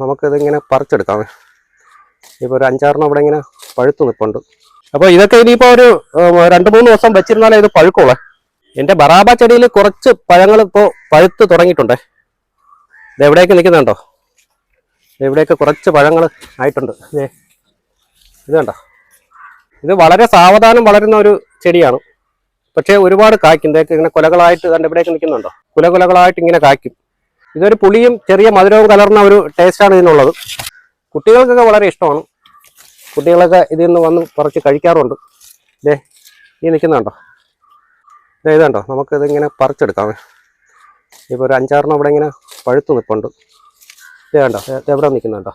നമുക്കിതിങ്ങനെ പറിച്ചെടുക്കാമേ. ഇപ്പോൾ ഒരു 5-6 ഇവിടെ ഇങ്ങനെ പഴുത്ത് നിൽപ്പുണ്ട്. അപ്പോൾ ഇതൊക്കെ ഇനിയിപ്പോൾ ഒരു 2-3 ദിവസം വെച്ചിരുന്നാലേ ഇത് പഴുക്കുള്ളേ. എൻ്റെ ബറാബ ചെടിയിൽ കുറച്ച് പഴങ്ങൾ ഇപ്പോൾ പഴുത്ത് തുടങ്ങിയിട്ടുണ്ടേ. ഇതെവിടെയൊക്കെ നിൽക്കുന്നുണ്ടോ? ഇവിടെയൊക്കെ കുറച്ച് പഴങ്ങൾ ആയിട്ടുണ്ട്. ഇത് കണ്ടോ? ഇത് വളരെ സാവധാനം വളരുന്ന ഒരു ചെടിയാണ്, പക്ഷേ ഒരുപാട് കായ്ക്കും. ഇതൊക്കെ ഇങ്ങനെ കുലകളായിട്ട് കണ്ട് ഇവിടെയൊക്കെ നിൽക്കുന്നുണ്ടോ? കുലകളായിട്ട് ഇങ്ങനെ കായ്ക്കും. ഇതൊരു പുളിയും ചെറിയ മധുരവും കലർന്ന ഒരു ടേസ്റ്റാണ് ഇതിനുള്ളത്. കുട്ടികൾക്കൊക്കെ വളരെ ഇഷ്ടമാണ്. കുട്ടികളൊക്കെ ഇതിൽ നിന്ന് വന്ന് പറിച്ച് കഴിക്കാറുണ്ട്. ഈ നിൽക്കുന്നുണ്ടോ? ഇത് കണ്ടോ? നമുക്കിതിങ്ങനെ പറിച്ചെടുക്കാമേ. ഇപ്പോൾ ഒരു 5-6 ഇവിടെ ഇങ്ങനെ പഴുത്ത് നിൽപ്പുണ്ട്. ഇത് കണ്ടോ? എവിടെ നിൽക്കുന്നുണ്ടോ?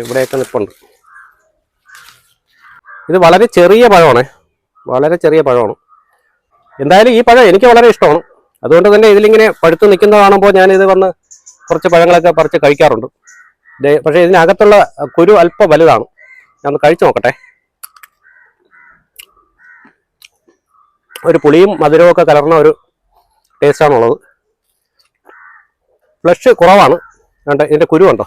ഇവിടെയൊക്കെ നിൽപ്പുണ്ട്. ഇത് വളരെ ചെറിയ പഴമാണ്, വളരെ ചെറിയ പഴമാണ്. എന്തായാലും ഈ പഴം എനിക്ക് വളരെ ഇഷ്ടമാണ്. അതുകൊണ്ട് തന്നെ ഇതിലിങ്ങനെ പഴുത്ത് നിൽക്കുന്നത് കാണുമ്പോൾ ഞാനിത് വന്ന് കുറച്ച് പഴങ്ങളൊക്കെ പറിച്ച് കഴിക്കാറുണ്ട്. പക്ഷേ ഇതിനകത്തുള്ള കുരു അല്പം വലുതാണ്. ഞാൻ കഴിച്ചു നോക്കട്ടെ. ഒരു പുളിയും മധുരവും ഒക്കെ കലർന്ന ഒരു ടേസ്റ്റാണുള്ളത്. ഫ്ലഷ് കുറവാണ്. ഇതിൻ്റെ കുരു ഉണ്ടോ?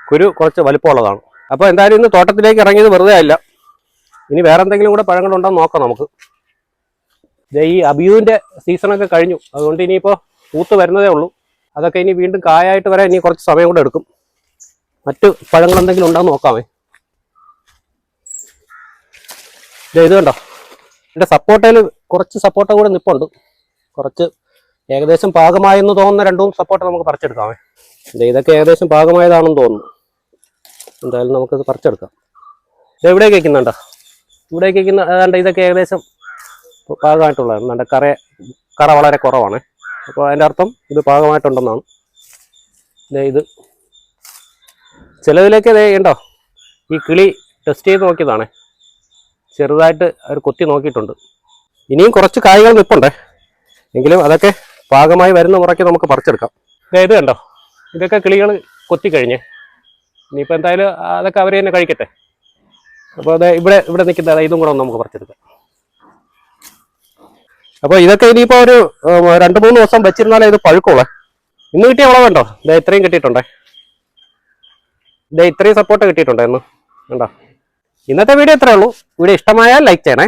കുരു കുറച്ച് വലുപ്പമുള്ളതാണ്. അപ്പോൾ എന്തായാലും ഇന്ന് തോട്ടത്തിലേക്ക് ഇറങ്ങിയത് വെറുതെ ആയില്ല. ഇനി വേറെ എന്തെങ്കിലും കൂടെ പഴങ്ങളുണ്ടോ എന്ന് നോക്കാം നമുക്ക്. ഈ അബിയുവിൻ്റെ സീസണൊക്കെ കഴിഞ്ഞു, അതുകൊണ്ട് ഇനിയിപ്പോൾ പൂത്ത് വരുന്നതേ ഉള്ളൂ. അതൊക്കെ ഇനി വീണ്ടും കായായിട്ട് വരാൻ ഇനി കുറച്ച് സമയം കൂടെ എടുക്കും. മറ്റ് പഴങ്ങൾ എന്തെങ്കിലും ഉണ്ടോ എന്ന് നോക്കാമേ. ഇത് കണ്ടോ? എൻ്റെ സപ്പോട്ടയിൽ കുറച്ച് സപ്പോട്ട കൂടെ നിൽപ്പുണ്ട്. കുറച്ച് ഏകദേശം പാകമായെന്ന് തോന്നുന്ന 2-3 സപ്പോട്ട നമുക്ക് പറിച്ചെടുക്കാമേ. ഇതൊക്കെ ഏകദേശം പാകമായതാണെന്ന് തോന്നുന്നു. എന്തായാലും നമുക്കത് പറിച്ചെടുക്കാം. ഇത് എവിടേക്ക് വയ്ക്കുന്നുണ്ടോ? ഇവിടേക്ക് വയ്ക്കുന്ന ഏതാണ്ട് ഇതൊക്കെ ഏകദേശം പാകമായിട്ടുള്ളതാണ്. നല്ല കറ വളരെ കുറവാണ്. അപ്പോൾ അതിൻ്റെ അർത്ഥം ഇത് പാകമായിട്ടുണ്ടെന്നാണ്. ഇത് ചിലതിലേക്ക് ഉണ്ടോ? ഈ കിളി ടെസ്റ്റ് ചെയ്ത് നോക്കിയതാണ്. ചെറുതായിട്ട് അവർ കൊത്തി നോക്കിയിട്ടുണ്ട്. ഇനിയും കുറച്ച് കായ്കൾ നിൽപ്പുണ്ടേ, എങ്കിലും അതൊക്കെ പാകമായി വരുന്ന മുറയ്ക്ക് നമുക്ക് പറിച്ചെടുക്കാം. ഇത് കണ്ടോ? ഇതൊക്കെ കിളികൾ കൊത്തിക്കഴിഞ്ഞ്. ഇനിയിപ്പോൾ എന്തായാലും അതൊക്കെ അവർ തന്നെ കഴിക്കട്ടെ. അപ്പോൾ അത് ഇവിടെ നിൽക്കുന്ന ഇതും കൂടെ ഒന്ന് നമുക്ക് പറിച്ചെടുക്കാം. അപ്പോൾ ഇതൊക്കെ ഇനിയിപ്പോൾ ഒരു 2-3 ദിവസം വെച്ചിരുന്നാലേ ഇത് പഴുക്കുള്ളേ. ഇന്ന് കിട്ടിയ വിളവുണ്ടോ? ഇത്രയും കിട്ടിയിട്ടുണ്ടേ. ഇത്രയും സപ്പോർട്ട് കിട്ടിയിട്ടുണ്ടോ ഇന്ന്? കണ്ടോ? ഇന്നത്തെ വീഡിയോ ഇത്രയേ ഉള്ളൂ. വീഡിയോ ഇഷ്ടമായാൽ ലൈക്ക് ചെയ്യണേ.